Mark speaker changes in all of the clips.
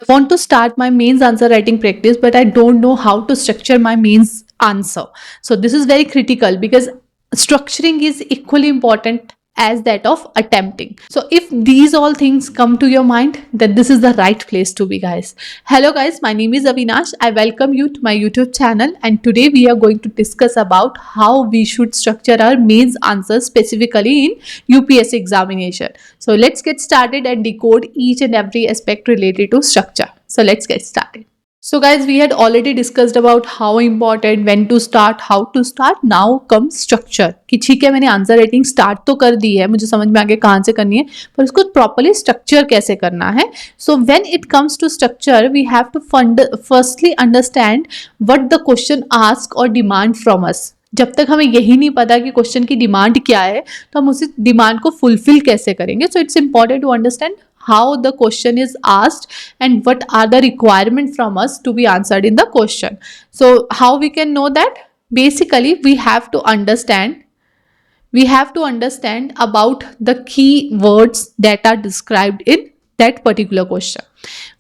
Speaker 1: Want to start my mains answer writing practice, but I don't know how to structure my mains answer. So this is very critical because structuring is equally important as that of attempting. So if these all things come to your mind, then this is the right place to be, guys. Hello guys, my name is Avinash. I welcome you to my YouTube channel, and today we are going to discuss about how we should structure our mains answers specifically in UPSC examination. So let's get started and decode each and every aspect related to structure. So let's get started. So guys, we had already discussed about how important, when to start, how to start. Now comes structure. कि ठीक है, मैंने answer writing start तो कर दी है, मुझे समझ में आ गया कहाँ से करनी है, पर उसको प्रॉपरली स्ट्रक्चर कैसे करना है. So when it comes to structure, we have to firstly understand what the question ask और डिमांड फ्रॉम अस. जब तक हमें यही नहीं पता कि क्वेश्चन की डिमांड क्या है, तो हम उसी डिमांड को फुलफिल कैसे करेंगे. So it's important to understand how the question is asked and what are the requirements from us to be answered in the question. So how we can know that? Basically we have to understand about the key words that are described in that particular question.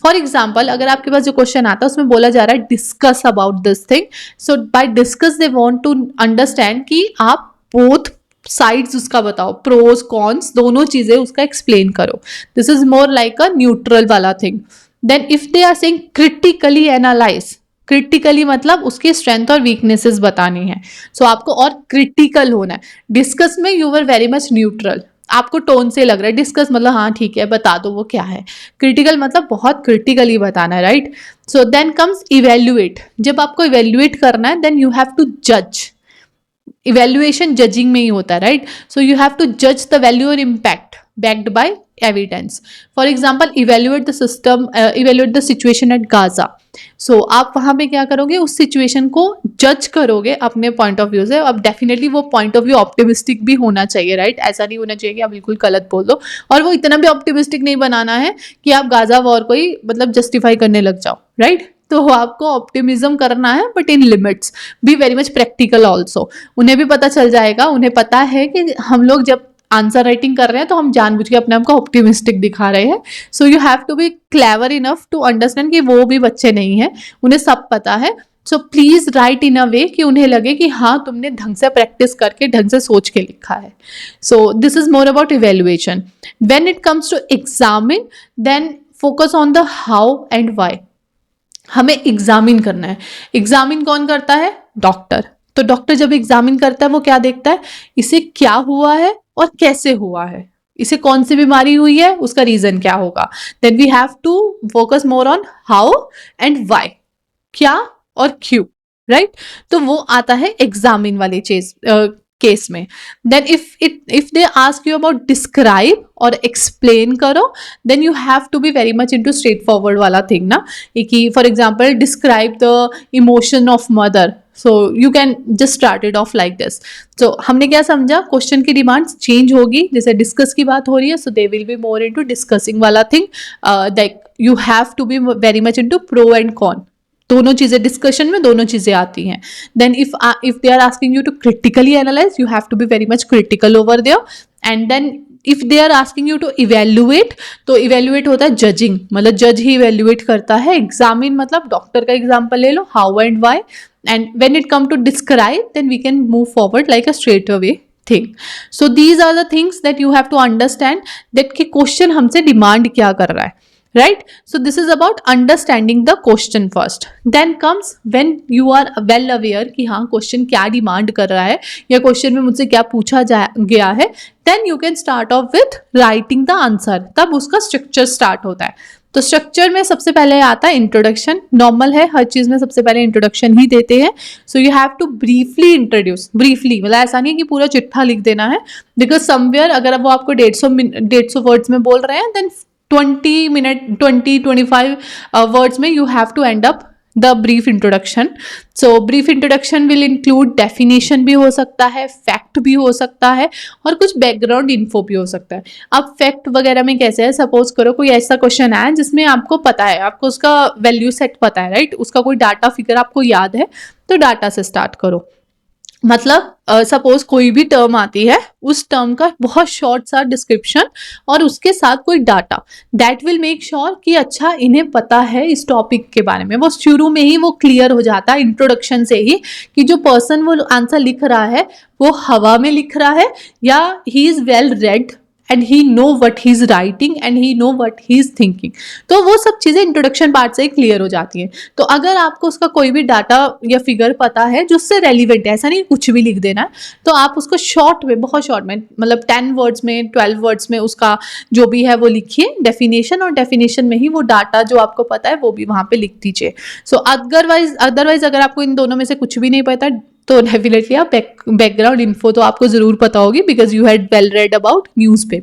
Speaker 1: For example, अगर आपके पास जो question आता है उसमें बोला जा रहा है discuss about this thing. So by discuss they want to understand कि आप बोथ साइड्स उसका बताओ, प्रोज कॉन्स दोनों चीजें उसका एक्सप्लेन करो. This is more like a neutral वाला thing. Then if they are saying critically analyse, critically मतलब उसकी स्ट्रेंथ और वीकनेसेस बतानी है. सो आपको और क्रिटिकल होना है. डिस्कस में you were very much neutral, आपको टोन से लग रहा है डिस्कस मतलब हाँ ठीक है बता दो वो क्या है. क्रिटिकल मतलब बहुत क्रिटिकली बताना है, right. So then comes evaluate. जब आपको इवेल्युएट करना है, देन यू हैव टू जज. इवेल्युएशन जजिंग में ही होता है, right. So you have to जज द वैल्यू और impact backed by evidence. For example, evaluate the system, evaluate the situation at Gaza. So आप वहां पे क्या करोगे, उस सिचुएशन को जज करोगे अपने पॉइंट ऑफ व्यू से. अब डेफिनेटली वो पॉइंट ऑफ व्यू ऑप्टिमिस्टिक भी होना चाहिए, राइट. ऐसा नहीं होना चाहिए कि आप बिल्कुल गलत बोल दो, और वो इतना भी ऑप्टिमिस्टिक नहीं बनाना है कि आप गाजा वॉर को ही मतलब जस्टिफाई करने लग जाओ, राइट. तो आपको ऑप्टिमिज्म करना है, but in limits. B very much practical also. उन्हें भी पता चल जाएगा, उन्हें पता है कि हम लोग जब आंसर राइटिंग कर रहे हैं तो हम जानबूझ के अपने आप को ऑप्टिमिस्टिक दिखा रहे हैं. So you have to be clever enough to understand कि वो भी बच्चे नहीं है, उन्हें सब पता है. सो प्लीज राइट इन अ वे कि उन्हें लगे कि हाँ तुमने ढंग से प्रैक्टिस करके ढंग से सोच के लिखा है. So this is more about evaluation. When it comes to examine, then focus on the how and why. हमें एग्जामिन करना है. एग्जामिन कौन करता है? डॉक्टर. तो डॉक्टर जब एग्जामिन करता है वो क्या देखता है, इसे क्या हुआ है और कैसे हुआ है, इसे कौन सी बीमारी हुई है, उसका रीजन क्या होगा. Then we have to focus more on how and why, क्या और क्यों, राइट. तो वो आता है एग्जामिन वाले चीज केस में. Then if they ask you about describe और एक्सप्लेन करो, then you have to be very much into straightforward वाला थिंग ना. कि for example describe the emotion of mother. So you can just start it off like this. So हमने क्या समझा, question की demand change होगी. जैसे discuss की बात हो रही है, so they will be more into discussing वाला thing. That you have to be very much into pro and con. दोनों चीजें डिस्कशन में, दोनों चीजें आती हैं. Then if they are asking you to critically analyse, you have to be very much critical over there. And then if they are asking you to evaluate, तो evaluate होता है जजिंग, मतलब जज ही इवेल्युएट करता है. एग्जामिन मतलब doctor का example ले लो, how and why. And when it come to describe, then we can move forward like a straight away thing. So these are the things that you have to understand, that कि question हमसे demand क्या कर रहा है, right. So this is about understanding the question first. Then comes when you are well aware कि हाँ question क्या demand कर रहा है या क्वेश्चन में मुझसे क्या पूछा गया है, then you can start off with writing the answer. तब उसका स्ट्रक्चर स्टार्ट होता है. तो स्ट्रक्चर में सबसे पहले आता है इंट्रोडक्शन. नॉर्मल है, हर चीज में सबसे पहले इंट्रोडक्शन ही देते हैं. So you have to briefly introduce. Briefly मतलब ऐसा नहीं है कि पूरा चिट्ठा लिख देना है, बिकॉज समवेयर अगर वो आपको 150 वर्ड्स में बोल रहे हैं, देन 20-25 वर्ड्स में you have to end up the brief introduction. So brief introduction will include definition भी हो सकता है, फैक्ट भी हो सकता है, और कुछ बैकग्राउंड इन्फो भी हो सकता है. अब फैक्ट वगैरह में कैसे है, सपोज करो कोई ऐसा क्वेश्चन है जिसमें आपको पता है, आपको उसका वैल्यू सेट पता है, राइट. उसका कोई डाटा फिगर आपको याद है, तो डाटा से स्टार्ट करो. मतलब सपोज कोई भी टर्म आती है, उस टर्म का बहुत शॉर्ट सा डिस्क्रिप्शन और उसके साथ कोई data, that will make sure कि अच्छा इन्हें पता है इस टॉपिक के बारे में। वो शुरू में ही वो क्लियर हो जाता है इंट्रोडक्शन से ही कि जो पर्सन वो आंसर लिख रहा है वो हवा में लिख रहा है या he is well read and he know what he is writing and he know what he is thinking. तो वो सब चीजें इंट्रोडक्शन पार्ट से ही क्लियर हो जाती हैं। तो अगर आपको उसका कोई भी डाटा या फिगर पता है जो उससे रेलिवेंट है, ऐसा नहीं कुछ भी लिख देना है, तो आप उसको शॉर्ट में, बहुत शॉर्ट में, मतलब 10 वर्ड्स में, 12 वर्ड्स में उसका जो भी है वो लिखिए डेफिनेशन, और डेफिनेशन में ही वो डाटा जो आपको पता है वो भी वहां पे लिख दीजिए। सो अदरवाइज अगर आपको इन दोनों में से कुछ भी नहीं पता तो डेफिनेटली आप बैकग्राउंड इन्फो तो आपको जरूर पता होगी because you had well read about newspaper.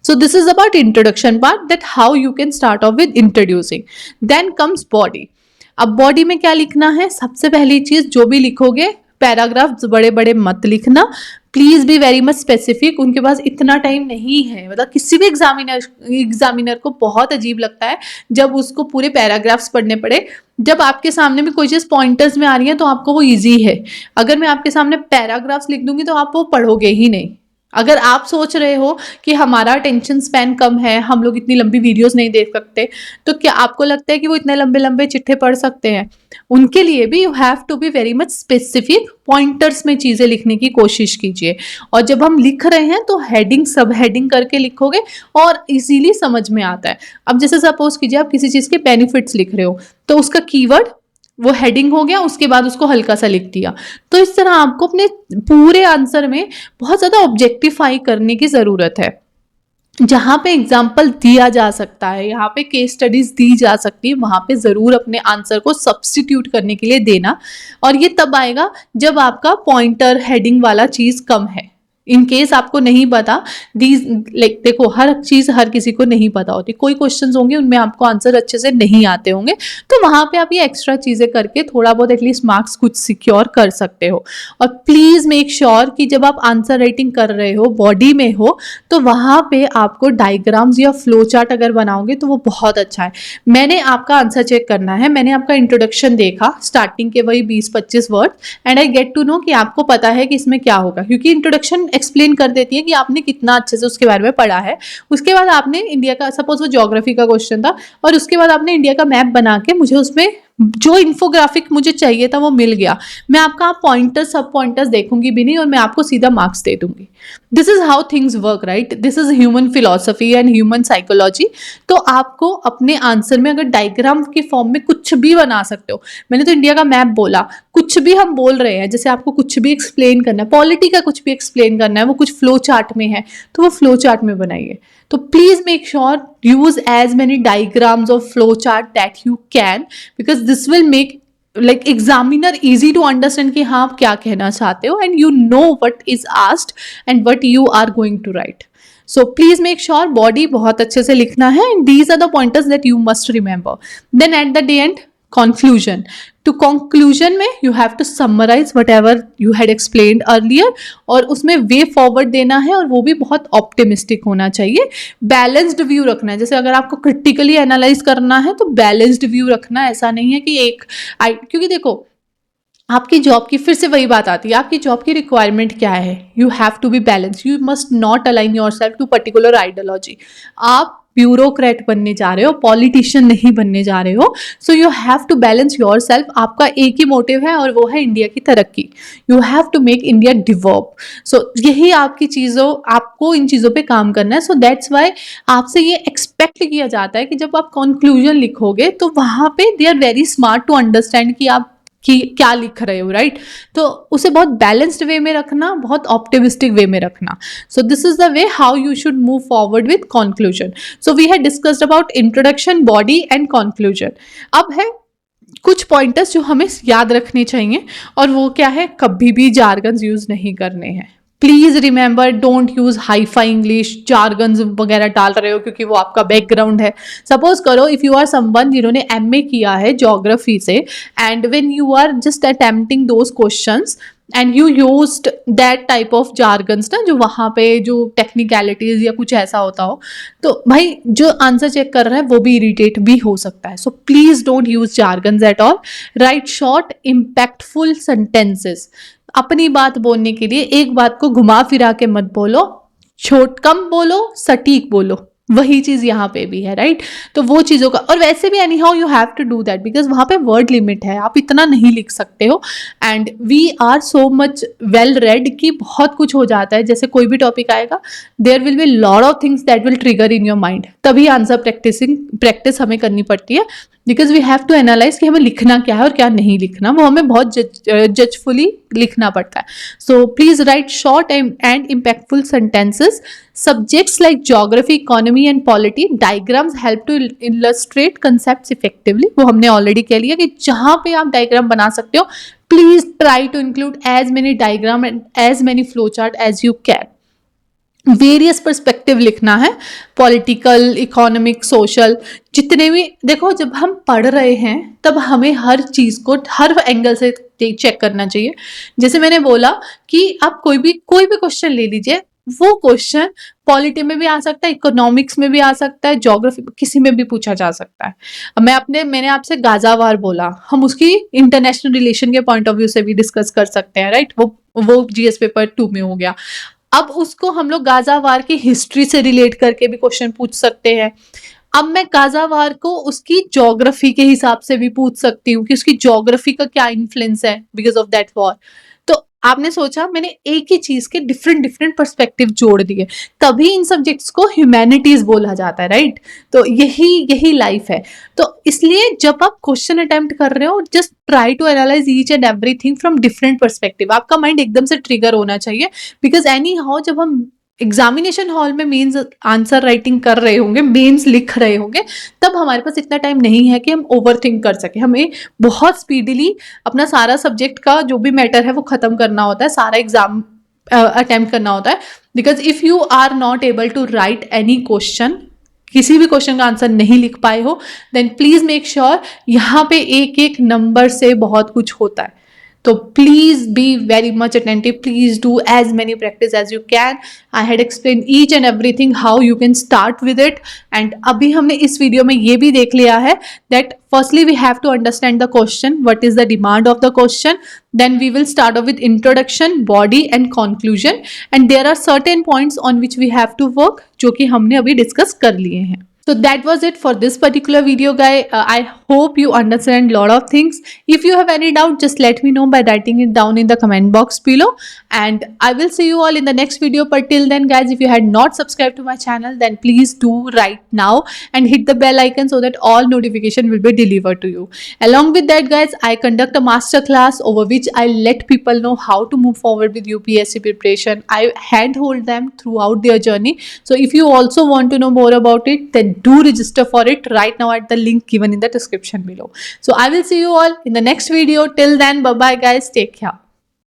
Speaker 1: So this is about introduction part, that how you can start off with introducing. Then comes body. अब बॉडी में क्या लिखना है? सबसे पहली चीज, जो भी लिखोगे पैराग्राफ बड़े बड़े मत लिखना, please be very much specific. उनके पास इतना टाइम नहीं है, मतलब किसी भी एग्जामिनर को बहुत अजीब लगता है जब उसको पूरे पैराग्राफ्स पढ़ने पड़े। जब आपके सामने में कोई चीज पॉइंटर्स में आ रही है तो आपको वो इजी है। अगर मैं आपके सामने पैराग्राफ्स लिख दूंगी तो आप वो पढ़ोगे ही नहीं। अगर आप सोच रहे हो कि हमारा अटेंशन स्पैन कम है, हम लोग इतनी लंबी वीडियोस नहीं देख सकते, तो क्या आपको लगता है कि वो इतने लंबे लंबे चिट्ठे पढ़ सकते हैं? उनके लिए भी you have to be very much specific, pointers में चीजें लिखने की कोशिश कीजिए। और जब हम लिख रहे हैं तो हेडिंग सब हेडिंग करके लिखोगे और इजीली समझ में आता है। अब जैसे सपोज कीजिए आप किसी चीज के बेनिफिट्स लिख रहे हो, तो उसका कीवर्ड वो हेडिंग हो गया, उसके बाद उसको हल्का सा लिख दिया। तो इस तरह आपको अपने पूरे आंसर में बहुत ज्यादा ऑब्जेक्टिफाई करने की जरूरत है। जहां पे एग्जाम्पल दिया जा सकता है, यहाँ पे केस स्टडीज दी जा सकती है, वहां पे जरूर अपने आंसर को सब्स्टिट्यूट करने के लिए देना। और ये तब आएगा जब आपका पॉइंटर हेडिंग वाला चीज कम है। इन केस आपको नहीं पता, दीज लाइक देखो हर चीज हर किसी को नहीं पता होती, कोई क्वेश्चंस होंगे उनमें आपको आंसर अच्छे से नहीं आते होंगे, तो वहां पे आप ये एक्स्ट्रा चीजें करके थोड़ा बहुत एटलीस्ट मार्क्स कुछ सिक्योर कर सकते हो। और प्लीज मेक श्योर कि जब आप आंसर राइटिंग कर रहे हो, बॉडी में हो, तो वहां पे आपको डायग्राम्स या फ्लो चार्ट अगर बनाओगे तो वो बहुत अच्छा है। मैंने आपका आंसर चेक करना है, मैंने आपका इंट्रोडक्शन देखा, स्टार्टिंग के वही 20-25 word, and I get to know कि आपको पता है कि इसमें क्या होगा, क्योंकि इंट्रोडक्शन एक्सप्लेन कर देती है कि आपने कितना अच्छे से उसके बारे में पढ़ा है। उसके बाद आपने इंडिया का, सपोज वो ज्योग्राफी का क्वेश्चन था, और उसके बाद आपने इंडिया का मैप बना के मुझे उसमें जो इन्फोग्राफिक मुझे चाहिए था वो मिल गया। मैं आपका पॉइंटर्स सब पॉइंटर्स देखूंगी भी नहीं और मैं आपको सीधा मार्क्स दे दूंगी। This is how things work, right? This is human philosophy and human psychology. तो आपको अपने आंसर में अगर डायग्राम की फॉर्म में कुछ भी बना सकते हो। मैंने तो इंडिया का मैप बोला, कुछ भी हम बोल रहे हैं, जैसे आपको कुछ भी एक्सप्लेन करना है, पॉलिटी का कुछ भी एक्सप्लेन करना है, वो कुछ फ्लो चार्ट में है तो वो फ्लो चार्ट में बनाइए। तो please make sure use as many diagrams or flow chart that you can, because this will make like examiner easy to understand कि हाँ आप क्या कहना चाहते हो, and you know what is asked and what you are going to write. So please make sure body बहुत अच्छे से लिखना है, and these are the pointers that you must remember. Then at the end, conclusion. To conclusion में you have to summarize whatever you had explained earlier, और उसमें way forward देना है, और वो भी बहुत ऑप्टिमिस्टिक होना चाहिए। बैलेंस्ड व्यू रखना है, जैसे अगर आपको क्रिटिकली एनालाइज करना है तो बैलेंस्ड व्यू रखना, ऐसा नहीं है कि क्योंकि देखो आपकी जॉब की, फिर से वही बात आती है, आपकी जॉब की रिक्वायरमेंट क्या है? You have to be balance, you must not align yourself to particular ideology. आप ब्यूरोक्रेट बनने जा रहे हो, पॉलिटिशियन नहीं बनने जा रहे हो। So you have to balance yourself. आपका एक ही मोटिव है और वो है इंडिया की तरक्की। You have to make India develop. So यही आपकी चीज़ों, आपको इन चीज़ों पे काम करना है। सो दैट्स वाई आपसे ये एक्सपेक्ट किया जाता है कि जब आप कंक्लूजन लिखोगे तो वहाँ पे they are very smart to understand कि आप कि क्या लिख रहे हो, राइट? तो उसे बहुत बैलेंस्ड वे में रखना, बहुत ऑप्टिमिस्टिक वे में रखना। So this is the way how you should move forward with conclusion. So we had discussed about introduction, body and conclusion. अब है कुछ पॉइंटर्स जो हमें याद रखने चाहिए, और वो क्या है? कभी भी जार्गन्स यूज नहीं करने हैं। Please remember, don't use hi-fi English, jargons वगैरह डाल रहे हो क्योंकि वो आपका बैकग्राउंड है। सपोज करो इफ यू आर समवन जिन्होंने एमए किया है ज्योग्राफी से, and when you are just attempting those questions and you used that type of jargons ना, जो वहाँ पे जो टेक्निकलिटीज या कुछ ऐसा होता हो, तो भाई जो आंसर चेक कर रहा है वो भी इरिटेट भी हो सकता है। So please don't use jargons at all. Right short impactful sentences. अपनी बात बोलने के लिए एक बात को घुमा फिरा के मत बोलो, कम बोलो, सटीक बोलो। वही चीज यहाँ पे भी है, राइट? तो वो चीजों का, और वैसे भी anyhow you have to do that because वहां पे वर्ड लिमिट है, आप इतना नहीं लिख सकते हो। And we are so much well read कि बहुत कुछ हो जाता है, जैसे कोई भी टॉपिक आएगा there will be lot of things that will trigger in your mind, तभी आंसर प्रैक्टिस हमें करनी पड़ती है because we have to analyse कि हमें लिखना क्या है और क्या नहीं लिखना, वो हमें बहुत जजफुली लिखना पड़ता है। So please right short and impactful sentences. Subjects like geography, economy and polity, diagrams help to illustrate concepts effectively. वो हमने ऑलरेडी कह लिया कि जहाँ पे आप डायग्राम बना सकते हो, please try to include as many diagram and as many flow chart as you can. Various perspective लिखना है, पॉलिटिकल, इकोनॉमिक, सोशल, जितने भी। देखो जब हम पढ़ रहे हैं तब हमें हर चीज को हर एंगल से चेक करना चाहिए। जैसे मैंने बोला कि आप कोई भी क्वेश्चन ले लीजिए, वो क्वेश्चन पॉलिटी में भी आ सकता है, इकोनॉमिक्स में भी आ सकता है, ज्योग्राफी, किसी में भी पूछा जा सकता है। अब मैंने आपसे गाजा वार बोला, हम उसकी इंटरनेशनल रिलेशन के पॉइंट ऑफ व्यू से भी डिस्कस कर सकते हैं, राइट? वो जीएस पेपर 2 में हो गया। अब उसको हम लोग गाजा वार की हिस्ट्री से रिलेट करके भी क्वेश्चन पूछ सकते हैं। अब मैं गाजा वार को उसकी ज्योग्राफी के हिसाब से भी पूछ सकती हूँ कि उसकी ज्योग्राफी का क्या इन्फ्लुएंस है बिकॉज ऑफ दैट वॉर। तो आपने सोचा मैंने एक ही चीज के डिफरेंट पर्सपेक्टिव जोड़ दिए, तभी इन सब्जेक्ट्स को ह्यूमैनिटीज बोला जाता है, राइट? तो यही लाइफ है। तो इसलिए जब आप क्वेश्चन अटेम्प्ट कर रहे हो, just try to analyse each and everything from different perspective. आपका माइंड एकदम से ट्रिगर होना चाहिए बिकॉज एनी हाउ जब हम एग्जामिनेशन हॉल में मेंस आंसर राइटिंग कर रहे होंगे, मेंस लिख रहे होंगे, तब हमारे पास इतना टाइम नहीं है कि हम ओवरथिंक कर सके। हमें बहुत स्पीडीली अपना सारा सब्जेक्ट का जो भी मैटर है वो खत्म करना होता है, सारा एग्जाम अटेम्प्ट करना होता है। Because if you are not able to write any question, किसी भी क्वेश्चन का आंसर नहीं लिख पाए हो, देन प्लीज मेक श्योर यहाँ पे एक एक नंबर से बहुत कुछ होता है। तो please be very much attentive. Please do as many practice as you can. I had explained each and everything how you can start with it. And अभी हमने इस वीडियो में ये भी देख लिया है that firstly we have to understand the question, what is the demand of the question. Then we will start off with introduction, body and conclusion. And there are certain points on which we have to work जो कि हमने अभी discuss कर लिए हैं। So that was it for this particular video, guys. I hope you understand lot of things. If you have any doubt, just let me know by writing it down in the comment box below. And I will see you all in the next video. But till then, guys, if you had not subscribed to my channel, then please do right now and hit the bell icon so that all notification will be delivered to you. Along with that, guys, I conduct a master class over which I let people know how to move forward with UPSC preparation. I handhold them throughout their journey. So if you also want to know more about it, then do register for it right now at the link given in the description below. So I will see you all in the next video. Till then, bye bye guys, take care.